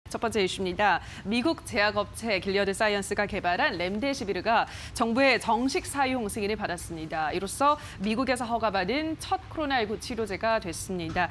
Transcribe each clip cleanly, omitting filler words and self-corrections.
첫 번째 이슈입니다. 미국 제약업체 길리어드 사이언스가 개발한 렘데시비르가 정부의 정식 사용 승인을 받았습니다. 이로써 미국에서 허가받은 첫 코로나19 치료제가 됐습니다.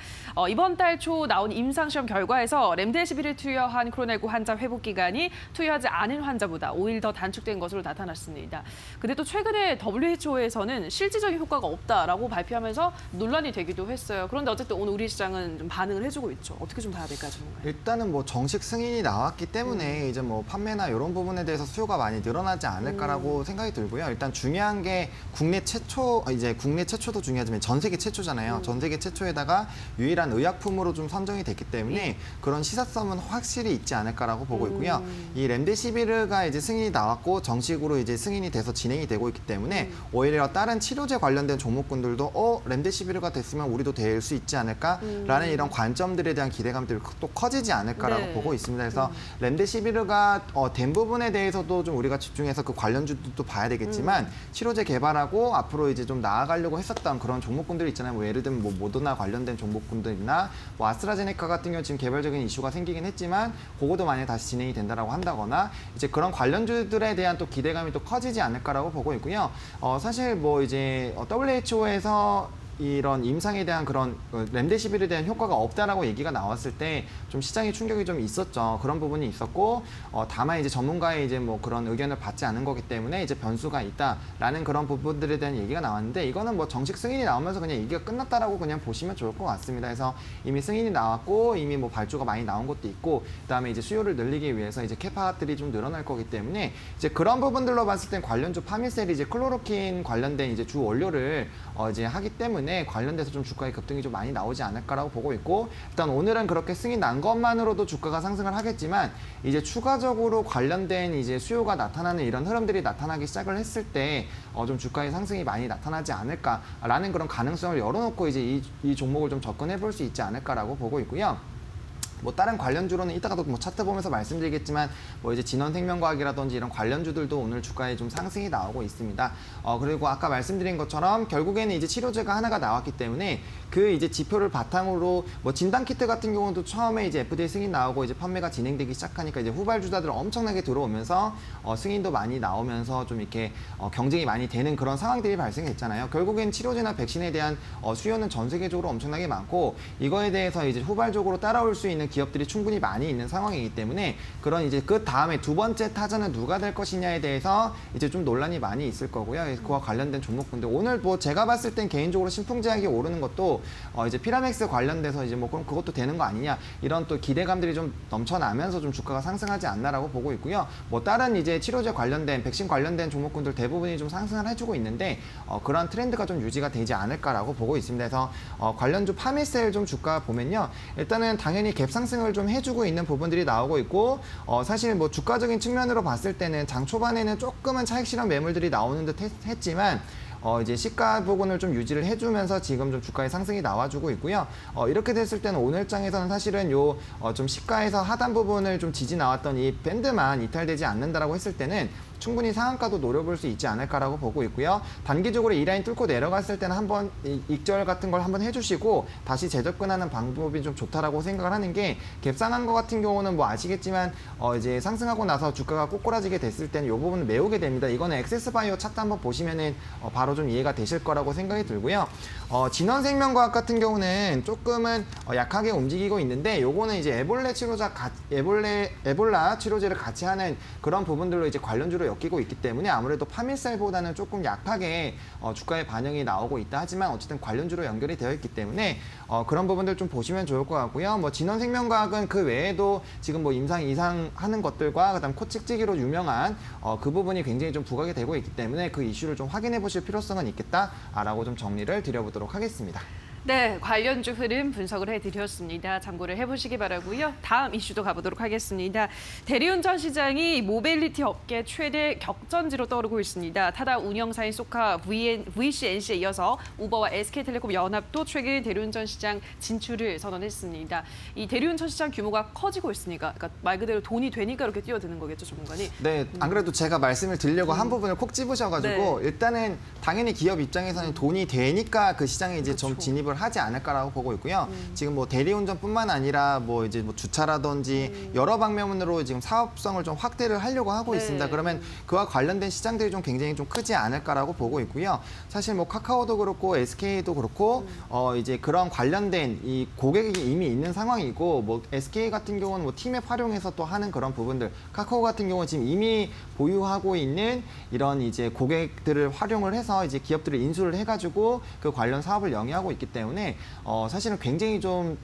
이번 달 초 나온 임상시험 결과에서 렘데시비를 투여한 코로나19 환자 회복 기간이 투여하지 않은 환자보다 5일 더 단축된 것으로 나타났습니다. 근데 또 최근에 WHO에서는 실질적인 효과가 없다라고 발표하면서 논란이 되기도 했어요. 그런데 어쨌든 오늘 우리 시장은 좀 반응을 해주고 있죠. 어떻게 좀 봐야 될까요, 전문가님? 일단은 뭐 정식 승인이 나왔기 때문에 이제 뭐 판매나 이런 부분에 대해서 수요가 많이 늘어나지 않을까라고 생각이 들고요. 일단 중요한 게 국내 최초도 중요하지만 전 세계 최초잖아요. 전 세계 최초에다가 유일한 의약품으로 좀 선정이 됐기 때문에 그런 시사성은 확실히 있지 않을까라고 보고 있고요. 이 렘데시비르가 이제 승인이 나왔고 정식으로 이제 승인이 돼서 진행이 되고 있기 때문에 오히려 다른 치료제 관련된 종목군들도 렘데시비르가 됐으면 우리도 될 수 있지 않을까라는 이런 관점들에 대한 기대감들이 또 커지지 않을까라고 네. 보고 있습니다. 그래서 렘데시비르가 된 부분에 대해서도 좀 우리가 집중해서 그 관련주도 봐야 되겠지만 치료제 개발하고 앞으로 이제 좀 나아가려고 했었던 그런 종목군들 있잖아요. 뭐 예를 들면 뭐 모더나 관련된 종목군들이나 뭐 아스트라제네카 같은 경우 지금 개발적인 이슈가 생기긴 했지만 그것도 만약에 다시 진행이 된다라고 한다거나 이제 그런 관련주들에 대한 또 기대감이 또 커지지 않을까라고 보고 있고요. 사실 뭐 이제 WHO에서 이런 임상에 대한 그런 렘데시비르에 대한 효과가 없다라고 얘기가 나왔을 때 좀 시장에 충격이 좀 있었죠. 그런 부분이 있었고 다만 이제 전문가의 이제 뭐 그런 의견을 받지 않은 거기 때문에 이제 변수가 있다라는 그런 부분들에 대한 얘기가 나왔는데 이거는 뭐 정식 승인이 나오면서 그냥 얘기가 끝났다라고 그냥 보시면 좋을 것 같습니다. 그래서 이미 승인이 나왔고 이미 뭐 발주가 많이 나온 것도 있고 그다음에 이제 수요를 늘리기 위해서 이제 캐파들이 좀 늘어날 거기 때문에 이제 그런 부분들로 봤을 땐 관련주 파미셀이 이제 클로로킨 관련된 이제 주 원료를 이제 하기 때문에 관련돼서 좀 주가의 급등이 좀 많이 나오지 않을까라고 보고 있고 일단 오늘은 그렇게 승인 난 것만으로도 주가가 상승을 하겠지만 이제 추가적으로 관련된 이제 수요가 나타나는 이런 흐름들이 나타나기 시작을 했을 때 좀 주가의 상승이 많이 나타나지 않을까라는 그런 가능성을 열어놓고 이제 이 종목을 좀 접근해 볼 수 있지 않을까라고 보고 있고요. 뭐 다른 관련주로는 이따가도 뭐 차트 보면서 말씀드리겠지만 뭐 이제 진원생명과학이라든지 이런 관련주들도 오늘 주가에 좀 상승이 나오고 있습니다. 그리고 아까 말씀드린 것처럼 결국에는 이제 치료제가 하나가 나왔기 때문에 그 이제 지표를 바탕으로 뭐 진단키트 같은 경우도 처음에 이제 FDA 승인 나오고 이제 판매가 진행되기 시작하니까 이제 후발주자들 엄청나게 들어오면서 승인도 많이 나오면서 좀 이렇게 경쟁이 많이 되는 그런 상황들이 발생했잖아요. 결국엔 치료제나 백신에 대한 수요는 전 세계적으로 엄청나게 많고 이거에 대해서 이제 후발적으로 따라올 수 있는 기업들이 충분히 많이 있는 상황이기 때문에 그런 이제 그 다음에 두 번째 타자는 누가 될 것이냐에 대해서 이제 좀 논란이 많이 있을 거고요. 그와 관련된 종목군들 오늘 뭐 제가 봤을 땐 개인적으로 신풍제약이 오르는 것도 이제 피라맥스 관련돼서 이제 뭐 그럼 그것도 되는 거 아니냐 이런 또 기대감들이 좀 넘쳐나면서 좀 주가가 상승하지 않나라고 보고 있고요. 뭐 다른 이제 치료제 관련된 백신 관련된 종목군들 대부분이 좀 상승을 해주고 있는데 그런 트렌드가 좀 유지가 되지 않을까라고 보고 있습니다. 그래서 관련주 파미셀 좀 주가 보면요. 일단은 당연히 갭 상승을 좀 해주고 있는 부분들이 나오고 있고 사실 뭐 주가적인 측면으로 봤을 때는 장 초반에는 조금은 차익 실현 매물들이 나오는 듯 했지만 이제 시가 부분을 좀 유지를 해주면서 지금 좀 주가의 상승이 나와주고 있고요. 이렇게 됐을 때는 오늘장에서는 사실은 좀 시가에서 하단 부분을 좀 지지 나왔던 이 밴드만 이탈되지 않는다라고 했을 때는 충분히 상한가도 노려볼 수 있지 않을까라고 보고 있고요. 단기적으로 이 라인 뚫고 내려갔을 때는 한번 익절 같은 걸 한번 해주시고 다시 재접근하는 방법이 좀 좋다라고 생각을 하는 게 갭상한 것 같은 경우는 뭐 아시겠지만 이제 상승하고 나서 주가가 꼬꾸라지게 됐을 때는 이 부분을 메우게 됩니다. 이거는 엑세스바이오 차트 한번 보시면은 바로 좀 이해가 되실 거라고 생각이 들고요. 진원생명과학 같은 경우는 조금은 약하게 움직이고 있는데 요거는 이제 에볼라 치료제를 같이 하는 그런 부분들로 이제 관련주로 엮이고 있기 때문에 아무래도 파밀셀보다는 조금 약하게 주가의 반영이 나오고 있다 하지만 어쨌든 관련주로 연결이 되어 있기 때문에 그런 부분들 좀 보시면 좋을 것 같고요. 뭐 진원생명과학은 그 외에도 지금 뭐 임상 이상 하는 것들과 그다음 코찍찍이로 유명한 그 부분이 굉장히 좀 부각이 되고 있기 때문에 그 이슈를 좀 확인해 보실 필요성은 있겠다라고 좀 정리를 드려보도록 하겠습니다. 네, 관련주 흐름 분석을 해드렸습니다. 참고를 해보시기 바라고요. 다음 이슈도 가보도록 하겠습니다. 대리운전 시장이 모빌리티 업계 최대 격전지로 떠오르고 있습니다. 타다 운영사인 소카 VCNC에 이어서 우버와 SK텔레콤 연합도 최근 대리운전 시장 진출을 선언했습니다. 이 대리운전 시장 규모가 커지고 있으니까 그러니까 말 그대로 돈이 되니까 이렇게 뛰어드는 거겠죠, 전문가님? 네, 안 그래도 제가 말씀을 드리려고 한 부분을 콕 집으셔가지고 네. 일단은 당연히 기업 입장에서는 돈이 되니까 그 시장에 이제 좀 그렇죠. 진입을 하지 않을까라고 보고 있고요. 지금 뭐 대리운전뿐만 아니라 뭐 이제 뭐 주차라든지 여러 방면으로 지금 사업성을 좀 확대를 하려고 하고 네. 있습니다. 그러면 그와 관련된 시장들이 좀 굉장히 좀 크지 않을까라고 보고 있고요. 사실 뭐 카카오도 그렇고 SK도 그렇고 이제 그런 관련된 이 고객이 이미 있는 상황이고 뭐 SK 같은 경우는 뭐 팀앱 활용해서 또 하는 그런 부분들, 카카오 같은 경우는 지금 이미 보유하고 있는 이런 이제 고객들을 활용을 해서 이제 기업들을 인수를 해가지고 그 관련 사업을 영위하고 있기 때문에 사실은 굉장히 좀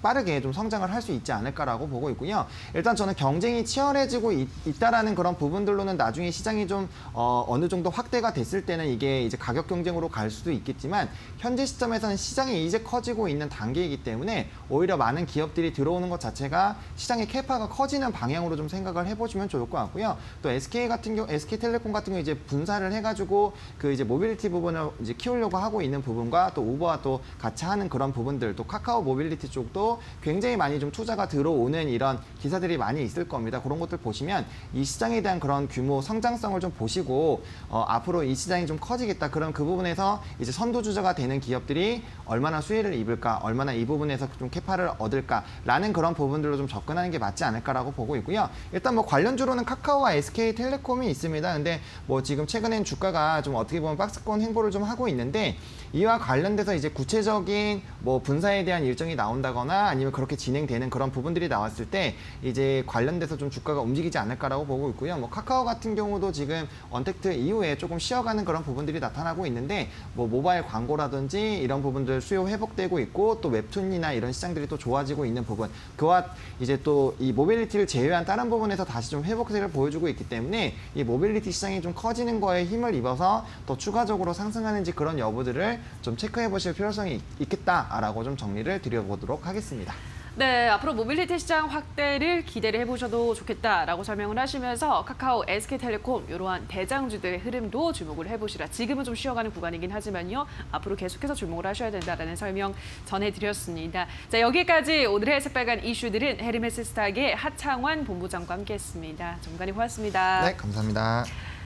빠르게 좀 성장을 할 수 있지 않을까라고 보고 있고요. 일단 저는 경쟁이 치열해지고 있다라는 그런 부분들로는 나중에 시장이 좀 어느 정도 확대가 됐을 때는 이게 이제 가격 경쟁으로 갈 수도 있겠지만 현재 시점에서는 시장이 이제 커지고 있는 단계이기 때문에 오히려 많은 기업들이 들어오는 것 자체가 시장의 캐파가 커지는 방향으로 좀 생각을 해보시면 좋을 것 같고요. 또 SK텔레콤 같은 경우 이제 분사를 해가지고 그 이제 모빌리티 부분을 이제 키우려고 하고 있는 부분과 또 우버와 또 같이 하는 그런 부분들, 또 카카오 모빌리티 쪽도 굉장히 많이 좀 투자가 들어오는 이런 기사들이 많이 있을 겁니다. 그런 것들 보시면 이 시장에 대한 그런 규모 성장성을 좀 보시고 앞으로 이 시장이 좀 커지겠다. 그럼 그 부분에서 이제 선도주자가 되는 기업들이 얼마나 수혜를 입을까, 얼마나 이 부분에서 좀 캐파를 얻을까라는 그런 부분들로 좀 접근하는 게 맞지 않을까라고 보고 있고요. 일단 뭐 관련주로는 카카오와 SK텔레콤이 있습니다. 근데 뭐 지금 최근엔 주가가 좀 어떻게 보면 박스권 행보를 좀 하고 있는데 이와 관련돼서 이제 구체적인 뭐 분사에 대한 일정이 나온다거나 아니면 그렇게 진행되는 그런 부분들이 나왔을 때 이제 관련돼서 좀 주가가 움직이지 않을까라고 보고 있고요. 뭐 카카오 같은 경우도 지금 언택트 이후에 조금 쉬어가는 그런 부분들이 나타나고 있는데 뭐 모바일 광고라든지 이런 부분들 수요 회복되고 있고 또 웹툰이나 이런 시장들이 또 좋아지고 있는 부분, 그와 이제 또 이 모빌리티를 제외한 다른 부분에서 다시 좀 회복세를 보여주고 있기 때문에 이 모빌리티 시장이 좀 커지는 거에 힘을 입어서 또 추가적으로 상승하는지 그런 여부들을 좀 체크해 보실 필요성이 있겠다라고 좀 정리를 드려보도록 하겠습니다. 네, 앞으로 모빌리티 시장 확대를 기대를 해보셔도 좋겠다라고 설명을 하시면서 카카오, SK텔레콤 이러한 대장주들의 흐름도 주목을 해보시라. 지금은 좀 쉬어가는 구간이긴 하지만요. 앞으로 계속해서 주목을 하셔야 된다라는 설명 전해드렸습니다. 자, 여기까지 오늘의 새빨간 이슈들은 헤르메스 스탁의 하창환 본부장과 함께했습니다. 전문가님 고맙습니다. 네, 감사합니다.